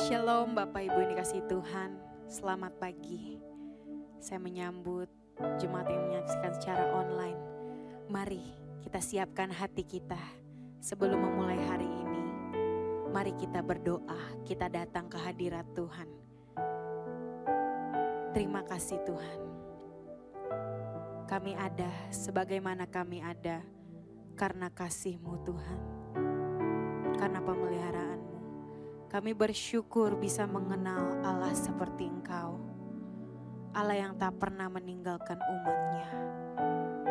Shalom Bapak Ibu yang dikasihi Tuhan, selamat pagi. Saya menyambut jemaat yang menyaksikan secara online. Mari kita siapkan hati kita sebelum memulai hari ini. Mari kita berdoa, kita datang ke hadirat Tuhan. Terima kasih Tuhan. Kami ada sebagaimana kami ada karena kasih-Mu Tuhan, karena pemeliharaan-Mu. Kami bersyukur bisa mengenal Allah seperti Engkau, Allah yang tak pernah meninggalkan umat-Nya.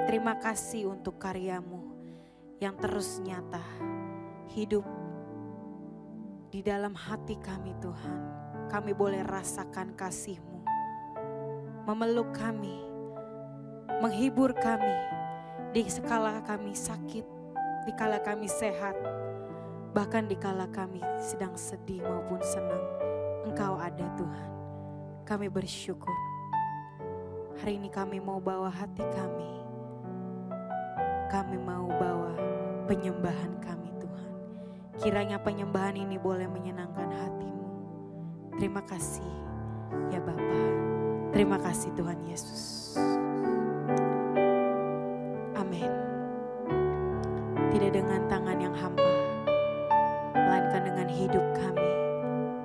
Terima kasih untuk karya-Mu yang terus nyata, hidup di dalam hati kami Tuhan. Kami boleh rasakan kasih-Mu, memeluk kami, menghibur kami, di sekala kami sakit, di kala kami sehat, bahkan dikala kami sedang sedih maupun senang, Engkau ada Tuhan. Kami bersyukur. Hari ini kami mau bawa hati kami. Kami mau bawa penyembahan kami Tuhan. Kiranya penyembahan ini boleh menyenangkan hati-Mu. Terima kasih ya Bapa. Terima kasih Tuhan Yesus. Amin. Tidak dengan tangan yang hampa, melainkan dengan hidup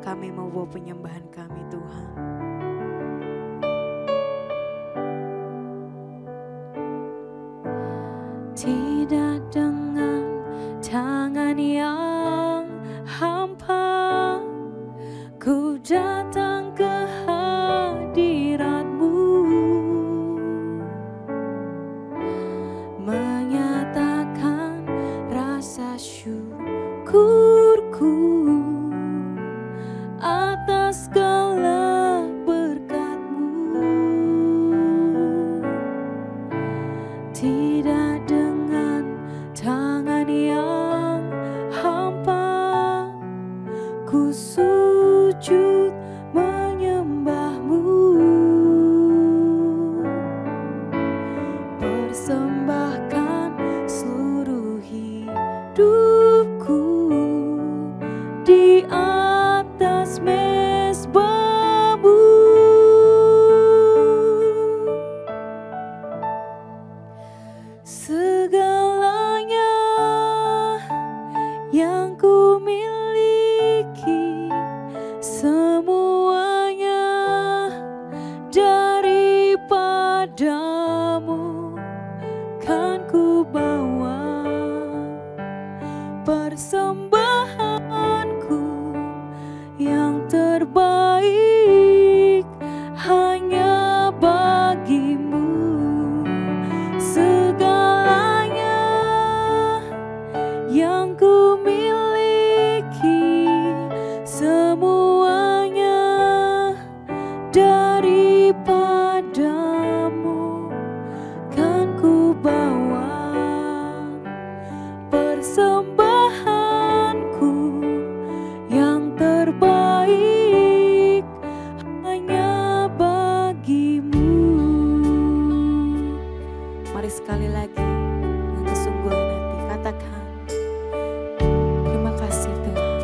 kami mau bawa penyembahan kami Tuhan. Tidak dengan tangan yang hampa, ku datang ke hadirat-Mu, menyatakan rasa syukurku atas segala berkat-Mu. Tidak dengan tangan yang hampa, ku sujud menyembah-Mu, persembahkan seluruh hidupku di atas mezbah-Mu. Segalanya yang ku miliki, semuanya daripada-Mu kan ku bawa. Persembahanku yang terbaik hanya bagi-Mu. Segalanya yang ku miliki, semuanya daripada-Mu kan ku bawa. Persembahanku yang terbaik hanya bagi-Mu. Mari sekali lagi dengan kesungguhan hati katakan, terima kasih Tuhan.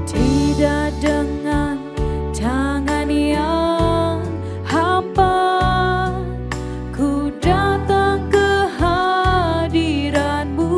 Tidak dengan tangan yang hampa, ku datang ke hadirat-Mu,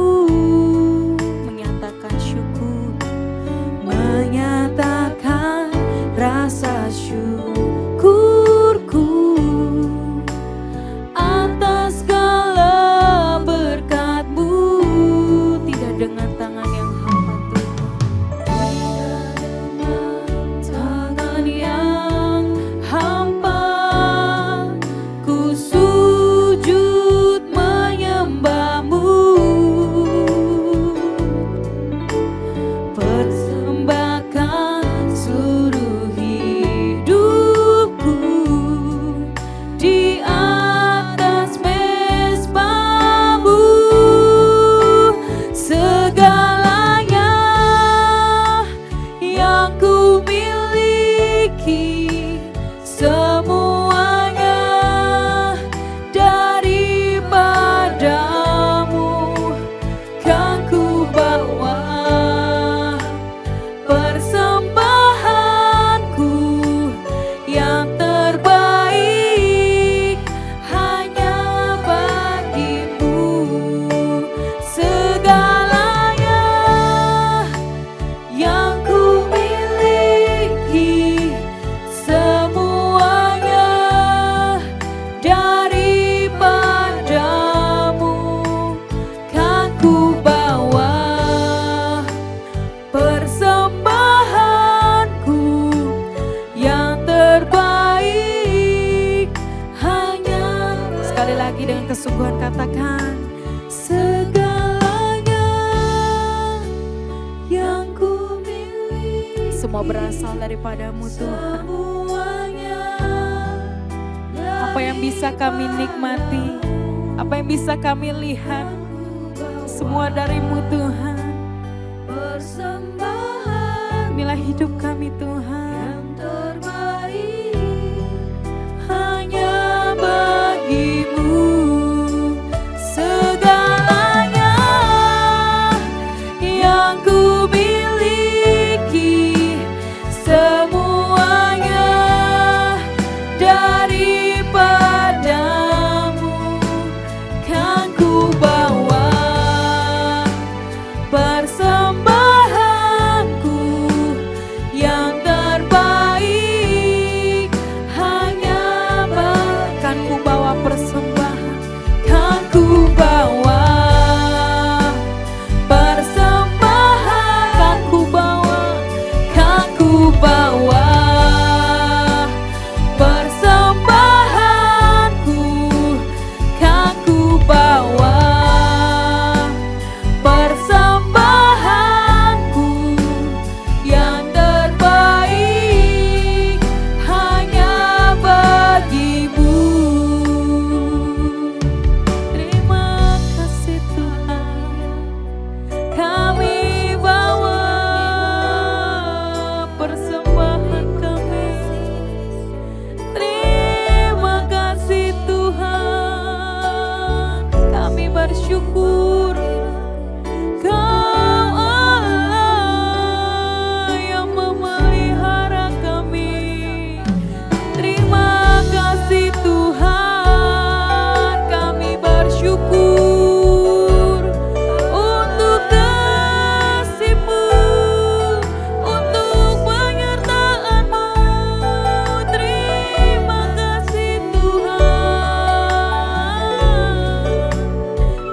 berasal daripadamu Tuhan. Apa yang bisa kami nikmati, apa yang bisa kami lihat, semua darimu Tuhan. Inilah hidup kami Tuhan. Hanya bagimu segalanya yang ku miliki, semuanya daripadamu kan ku bawa. Persembahanku yang terbaik hanya kan ku bawa persembahan, kan ku bawa persembahan, kan ku bawa, kan ku bawa persembahanku, kan ku bawa persembahanku yang terbaik hanya bagimu. Terima kasih Tuhan, kami bawa persembahan kami. Terima kasih Tuhan, kami bersyukur Kau Allah yang memelihara kami. Terima kasih Tuhan, kami bersyukur untuk kasih-Mu, untuk penyertaan-Mu. Terima kasih Tuhan,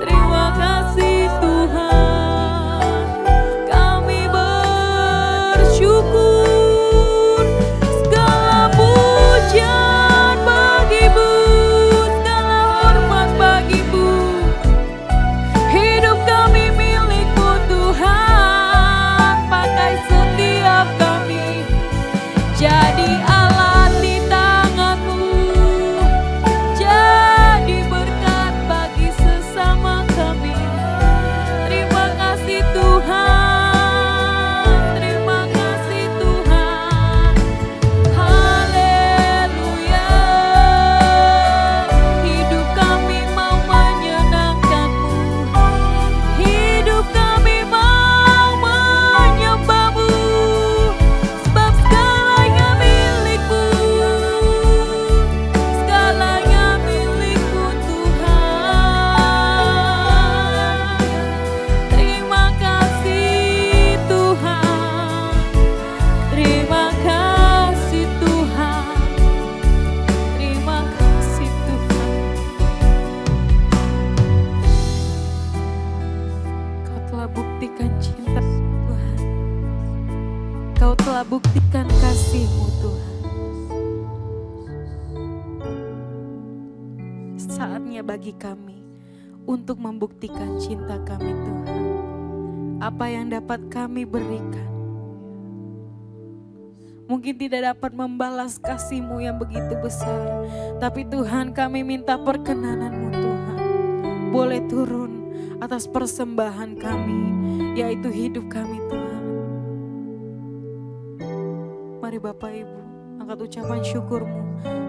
terima kasih Tuhan, kami bersyukur. Segala pujian bagi-Mu, segala hormat bagi-Mu. Hidup kami milik-Mu Tuhan, pakai setiap kami jadi alat di tangan-Mu, jadi berkat bagi sesama kami. Terima kasih Tuhan, terima kasih Tuhan. Haleluya. Hidup kami mau menyenangkan-Mu, hidup kami mau menyembah-Mu, sebab segalanya milik-Mu, segalanya milik-Mu Tuhan. Terima kasih Tuhan, terima kasih Tuhan, terima kasih Tuhan. Kau telah buktikan cinta Tuhan, Kau telah buktikan kasih-Mu Tuhan. Saatnya bagi kami untuk membuktikan cinta kami Tuhan. Apa yang dapat kami berikan mungkin tidak dapat membalas kasih-Mu yang begitu besar, tapi Tuhan kami minta perkenanan-Mu Tuhan boleh turun atas persembahan kami, yaitu hidup kami Tuhan. Mari Bapak Ibu angkat ucapan syukur-Mu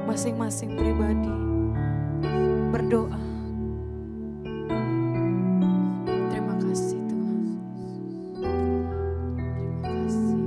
masing-masing pribadi, berdoa. Terima kasih Tuhan, terima kasih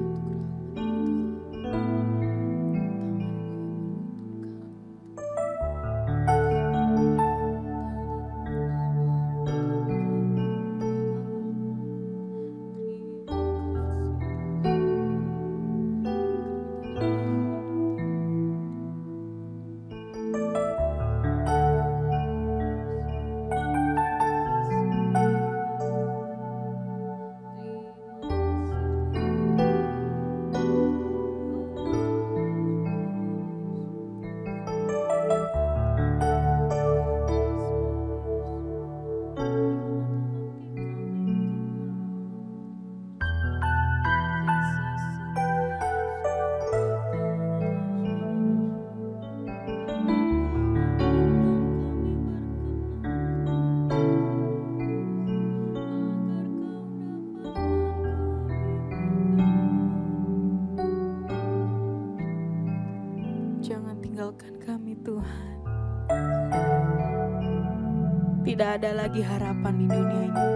tidak ada lagi harapan di dunia ini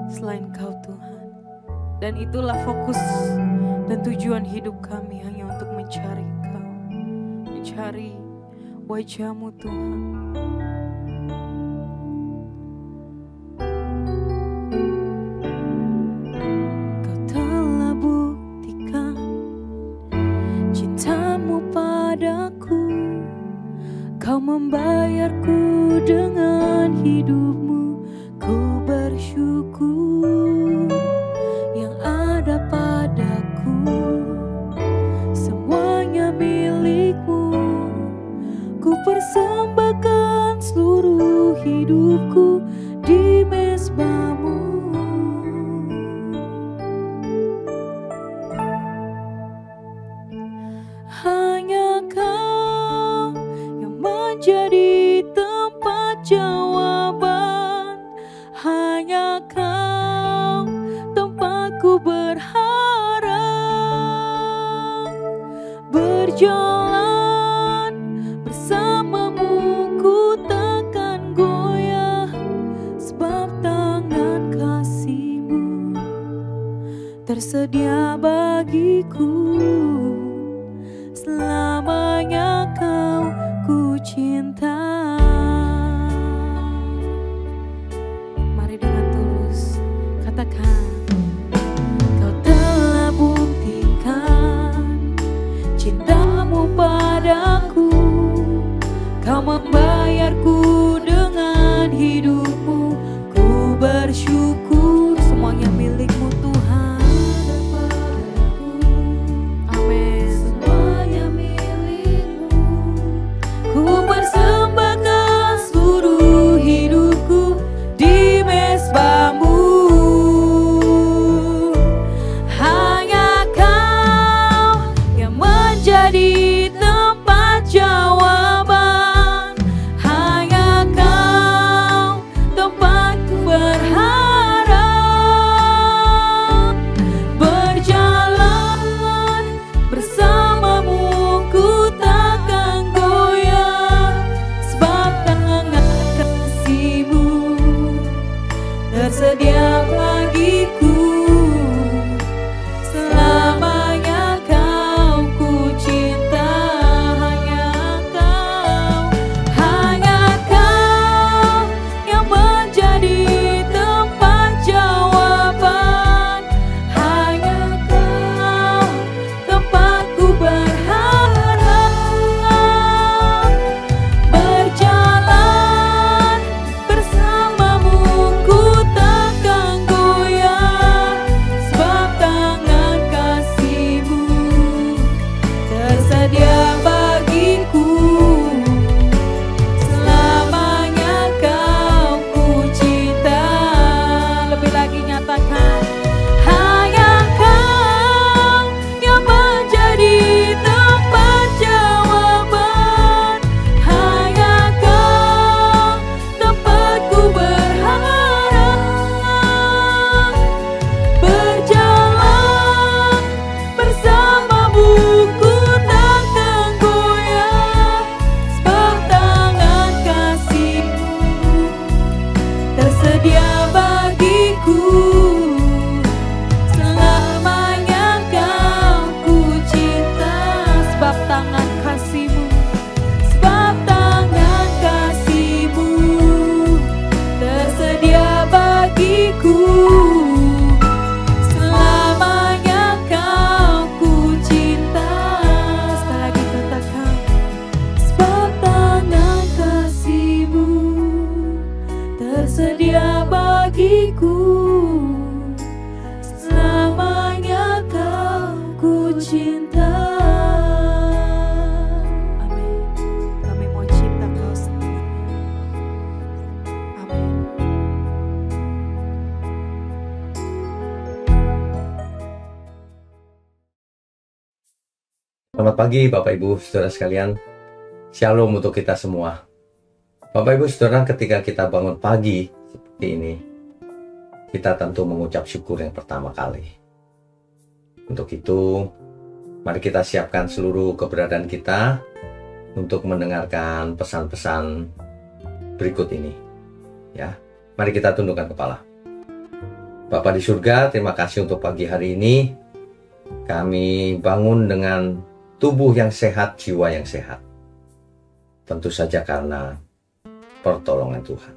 selain Kau Tuhan. Dan itulah fokus dan tujuan hidup kami, hanya untuk mencari Kau, mencari wajah-Mu Tuhan. Kau telah buktikan cinta-Mu padaku, Kau membayarku dengan hidup-Mu. Ku bersyukur yang ada padaku, semuanya milik-Mu. Ku persembahkan seluruh hidupku di mezbah-Mu. Hanya Kau yang menjadi tempat jawaban, hanya Kau tempatku berharap. Berjalan bersama-Mu ku takkan goyah, sebab tangan kasih-Mu tersedia bagiku. Selamanya Kau ku cinta. Mari dengan tulus katakan, Kau telah buktikan cinta-Mu padaku, Kau membayarku dengan hidup-Mu. Ku bersyukur, semuanya milik-Mu Tuhan. Amin. Semuanya milik-Mu. Ku persembahkan seluruh hidupku di mezbah-Mu. Hanya Kau yang menjadi tempat jawaban, hanya Kau tempatku berharap. Berjalan bersama-Mu ku takkan goyah, sebab tangan kasih-Mu tersedia bagiku. Selamanya Kau ku cinta. Hanya Kau yang menjadi tempat jawaban, hanya Kau tempatku berharap. Berjalan bersama-Mu ku takkan goyah, sebab tangan kasih-Mu tersedia bagiku. Selamanya Kau ku cinta. Lebih lagi nyatakan, hanya Kau yang menjadi tempat jawaban, hanya Kau tempatku berharap. Berjalan bersama-Mu ku takkan goyah, sebab tangan kasih-Mu tersedia bagiku. Selamanya Kau ku cinta, sebab tangan kasih-Mu, sebab tangan kasih-Mu tersedia bagiku. Selamanya Kau ku cinta. Sekali lagi katakan, sebab tangan kasih-Mu tersedia bagiku. Selamanya Kau ku cinta. Amin. Kami mau cinta Kau selamanya. Amin. Selamat pagi Bapak Ibu Saudara sekalian. Shalom untuk kita semua. Bapak Ibu Saudara, ketika kita bangun pagi seperti ini, kita tentu mengucap syukur yang pertama kali. Untuk itu, mari kita siapkan seluruh keberadaan kita untuk mendengarkan pesan-pesan berikut ini. Ya, mari kita tundukkan kepala. Bapa di surga, terima kasih untuk pagi hari ini. Kami bangun dengan tubuh yang sehat, jiwa yang sehat. Tentu saja karena pertolongan Tuhan.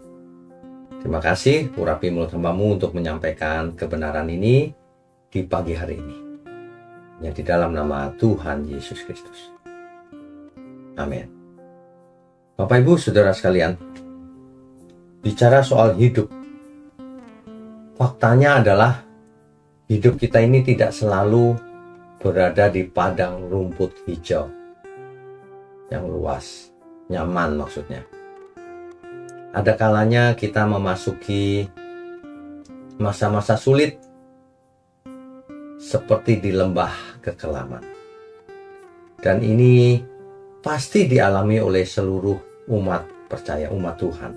Terima kasih, urapi mulut hamba-Mu untuk menyampaikan kebenaran ini di pagi hari ini. Ya, di dalam nama Tuhan Yesus Kristus. Amin. Bapak Ibu Saudara sekalian, bicara soal hidup, faktanya adalah hidup kita ini tidak selalu berada di padang rumput hijau yang luas, nyaman maksudnya. Ada kalanya kita memasuki masa-masa sulit seperti di lembah kekelaman. Dan ini pasti dialami oleh seluruh umat percaya, umat Tuhan.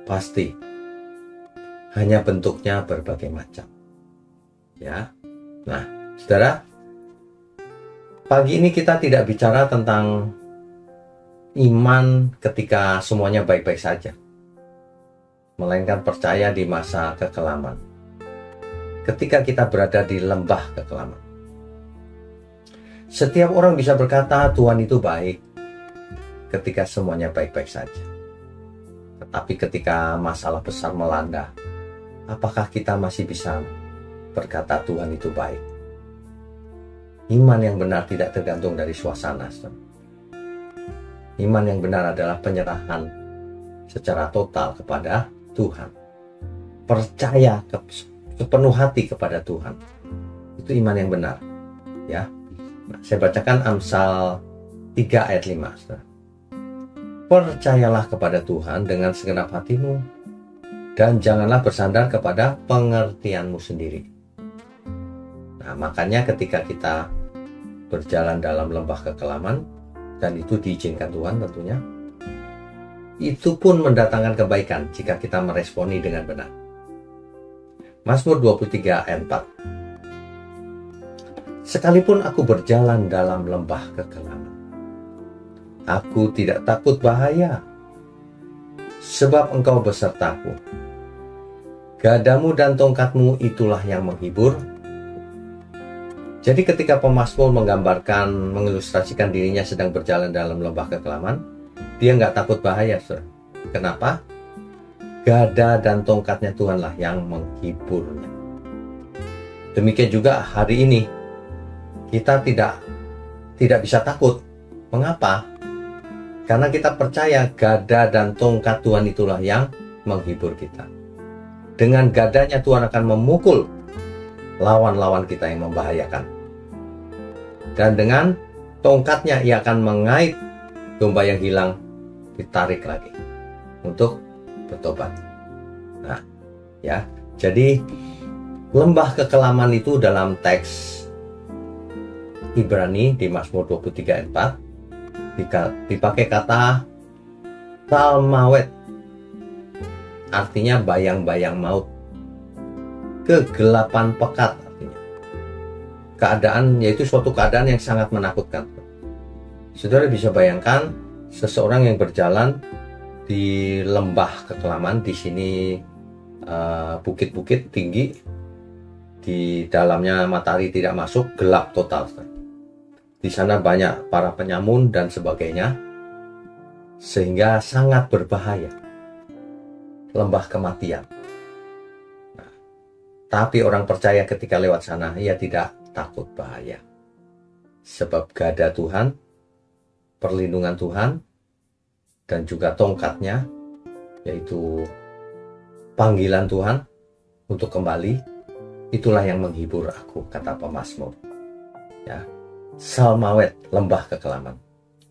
Pasti. Hanya bentuknya berbagai macam. Ya. Nah, Saudara, pagi ini kita tidak bicara tentang iman ketika semuanya baik-baik saja, melainkan percaya di masa kekelaman. Ketika kita berada di lembah kekelaman. Setiap orang bisa berkata Tuhan itu baik ketika semuanya baik-baik saja. Tetapi ketika masalah besar melanda, apakah kita masih bisa berkata Tuhan itu baik? Iman yang benar tidak tergantung dari suasana. Iman yang benar adalah penyerahan secara total kepada Tuhan. Percaya sepenuh hati kepada Tuhan. Itu iman yang benar. Ya. Nah, saya bacakan Amsal 3 ayat 5. Saudara. Percayalah kepada Tuhan dengan segenap hatimu, dan janganlah bersandar kepada pengertianmu sendiri. Nah, makanya ketika kita berjalan dalam lembah kekelaman, dan itu diizinkan Tuhan tentunya, itu pun mendatangkan kebaikan jika kita meresponi dengan benar. Mazmur 23 ayat 4. Sekalipun aku berjalan dalam lembah kekelaman, aku tidak takut bahaya, sebab Engkau besertaku. Gadamu dan tongkatmu itulah yang menghibur. Jadi ketika pemazmur menggambarkan, mengilustrasikan dirinya sedang berjalan dalam lembah kekelaman, dia nggak takut bahaya, saudara. Kenapa? Gada dan tongkatnya Tuhanlah yang menghiburnya. Demikian juga hari ini, kita tidak bisa takut. Mengapa? Karena kita percaya gada dan tongkat Tuhan itulah yang menghibur kita. Dengan gadanya Tuhan akan memukul lawan-lawan kita yang membahayakan. Dan dengan tongkatnya ia akan mengait domba yang hilang, ditarik lagi untuk bertobat. Nah, ya. Jadi lembah kekelaman itu dalam teks Ibrani di Mazmur 23 ayat 4 dipakai kata Salmawet, artinya bayang-bayang maut, kegelapan pekat artinya. Keadaan, yaitu suatu keadaan yang sangat menakutkan. Saudara bisa bayangkan seseorang yang berjalan di lembah kekelaman, di sini bukit-bukit tinggi, di dalamnya matahari tidak masuk, gelap total. Di sana banyak para penyamun dan sebagainya, sehingga sangat berbahaya. Lembah kematian. Nah, tapi orang percaya ketika lewat sana, ia tidak takut bahaya. Sebab gada Tuhan, perlindungan Tuhan, dan juga tongkatnya, yaitu panggilan Tuhan untuk kembali, itulah yang menghibur aku, kata pemazmur. Ya, Salmawet, lembah kekelaman.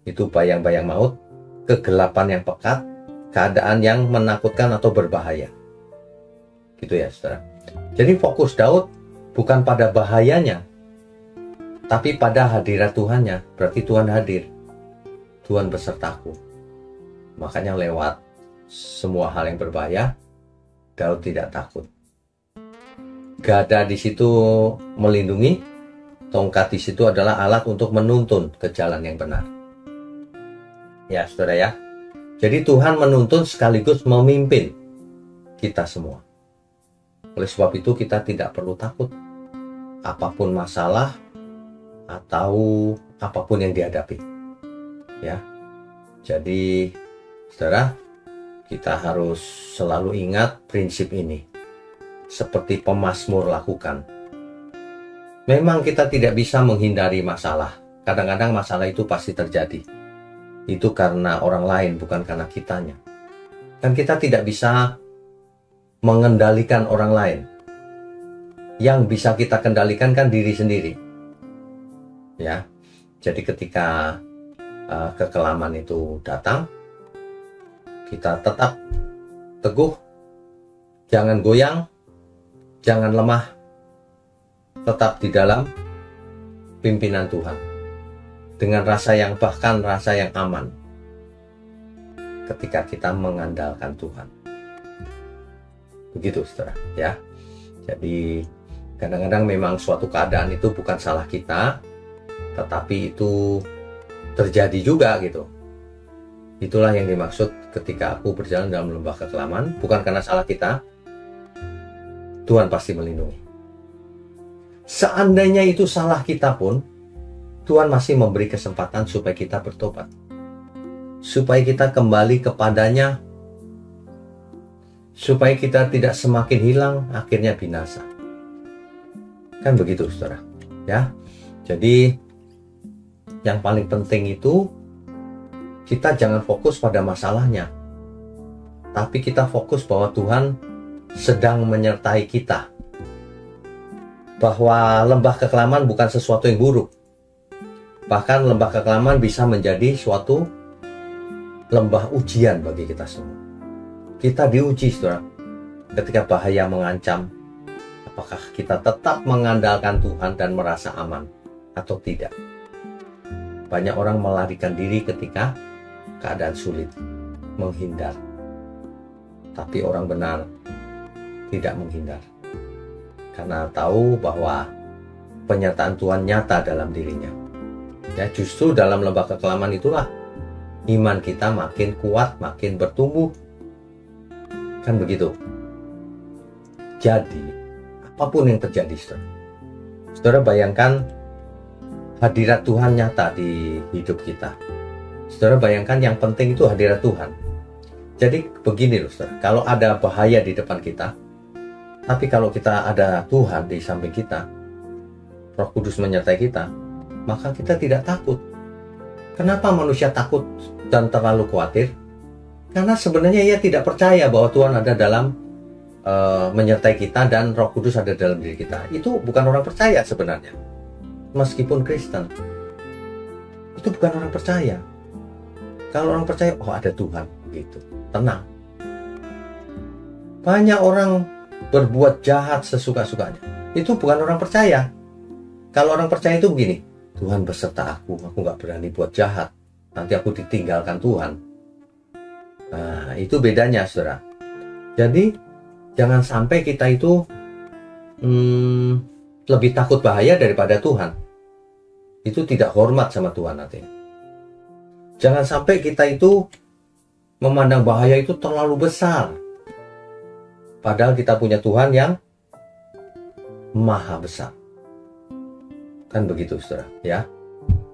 Itu bayang-bayang maut, kegelapan yang pekat, keadaan yang menakutkan atau berbahaya. Gitu ya, saudara. Jadi fokus Daud bukan pada bahayanya, tapi pada hadirat Tuhannya. Berarti Tuhan hadir. Tuhan besertaku. Makanya lewat semua hal yang berbahaya, Daud tidak takut. Gada di situ melindungi, tongkat di situ adalah alat untuk menuntun ke jalan yang benar. Ya, saudara ya. Jadi Tuhan menuntun sekaligus memimpin. kita semua. Oleh sebab itu kita tidak perlu takut apapun masalah atau apapun yang dihadapi. Ya. Jadi, saudara, kita harus selalu ingat prinsip ini. Seperti pemazmur lakukan. Memang kita tidak bisa menghindari masalah. Kadang-kadang masalah itu pasti terjadi. Itu karena orang lain, bukan karena kitanya. Dan kita tidak bisa mengendalikan orang lain. Yang bisa kita kendalikan kan diri sendiri. Ya. Jadi ketika kekelaman itu datang, kita tetap teguh, jangan goyang, jangan lemah, tetap di dalam pimpinan Tuhan. Dengan rasa yang bahkan rasa yang aman ketika kita mengandalkan Tuhan. Begitu, saudara, ya. Jadi kadang-kadang memang suatu keadaan itu bukan salah kita, tetapi itu terjadi juga gitu. Itulah yang dimaksud ketika aku berjalan dalam lembah kekelaman, bukan karena salah kita. Tuhan pasti melindungi. Seandainya itu salah kita pun, Tuhan masih memberi kesempatan supaya kita bertobat. Supaya kita kembali kepadanya. Supaya kita tidak semakin hilang, akhirnya binasa. Kan begitu, saudara. Ya. Jadi yang paling penting itu kita jangan fokus pada masalahnya, tapi kita fokus bahwa Tuhan sedang menyertai kita. Bahwa lembah kekelaman bukan sesuatu yang buruk. Bahkan lembah kekelaman bisa menjadi suatu lembah ujian bagi kita semua. Kita diuji, saudara. Ketika bahaya mengancam, apakah kita tetap mengandalkan Tuhan dan merasa aman atau tidak? Banyak orang melarikan diri ketika keadaan sulit, menghindar. Tapi orang benar tidak menghindar. Karena tahu bahwa penyertaan Tuhan nyata dalam dirinya. Ya, justru dalam lembah kekelaman itulah iman kita makin kuat, makin bertumbuh. Kan begitu. Jadi, apapun yang terjadi, saudara. Saudara bayangkan hadirat Tuhan nyata di hidup kita. Saudara bayangkan yang penting itu hadirat Tuhan. Jadi begini loh, saudara. Kalau ada bahaya di depan kita, tapi kalau kita ada Tuhan di samping kita, Roh Kudus menyertai kita, maka kita tidak takut. Kenapa manusia takut dan terlalu khawatir? Karena sebenarnya ia tidak percaya bahwa Tuhan ada dalam menyertai kita dan Roh Kudus ada dalam diri kita. Itu bukan orang percaya sebenarnya. Meskipun Kristen, itu bukan orang percaya. Kalau orang percaya, oh ada Tuhan, gitu, tenang. Banyak orang berbuat jahat sesuka-sukanya. Itu bukan orang percaya. Kalau orang percaya itu begini, Tuhan beserta aku nggak berani buat jahat. Nanti aku ditinggalkan Tuhan. Nah, itu bedanya, saudara. Jadi, jangan sampai kita itu lebih takut bahaya daripada Tuhan. Itu tidak hormat sama Tuhan nanti. Jangan sampai kita itu memandang bahaya itu terlalu besar. Padahal kita punya Tuhan yang maha besar. Kan begitu, saudara, ya.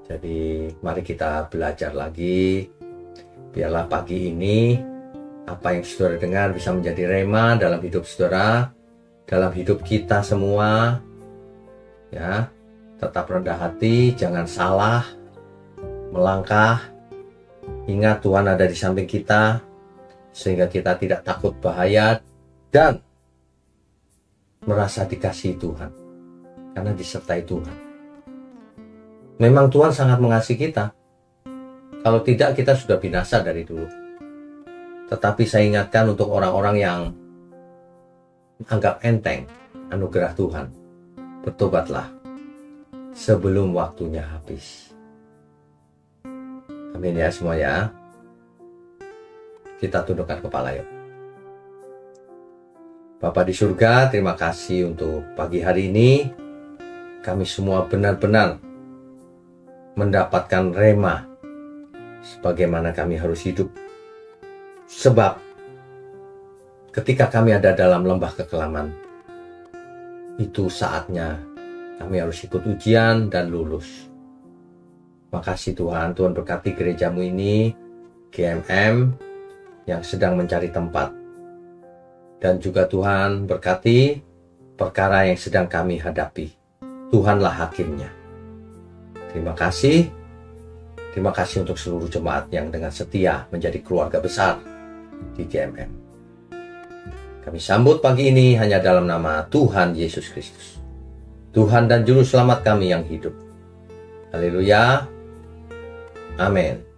Jadi mari kita belajar lagi. Biarlah pagi ini apa yang saudara dengar bisa menjadi rema dalam hidup saudara, dalam hidup kita semua. Ya. Tetap rendah hati, jangan salah melangkah. Ingat Tuhan ada di samping kita, sehingga kita tidak takut bahaya dan merasa dikasihi Tuhan, karena disertai Tuhan. Memang Tuhan sangat mengasihi kita. Kalau tidak, kita sudah binasa dari dulu. Tetapi saya ingatkan untuk orang-orang yang anggap enteng anugerah Tuhan, bertobatlah sebelum waktunya habis. Amin ya semua ya. Kita tundukkan kepala yuk. Bapa di surga, terima kasih untuk pagi hari ini. Kami semua benar-benar mendapatkan rema sebagaimana kami harus hidup. Sebab ketika kami ada dalam lembah kekelaman, itu saatnya kami harus ikut ujian dan lulus. Makasih Tuhan, Tuhan berkati gerejamu ini, GMM, yang sedang mencari tempat. Dan juga Tuhan berkati perkara yang sedang kami hadapi. Tuhanlah hakimnya. Terima kasih. Terima kasih untuk seluruh jemaat yang dengan setia menjadi keluarga besar di GMM. Kami sambut pagi ini hanya dalam nama Tuhan Yesus Kristus, Tuhan dan Juru Selamat kami yang hidup. Haleluya. Amin.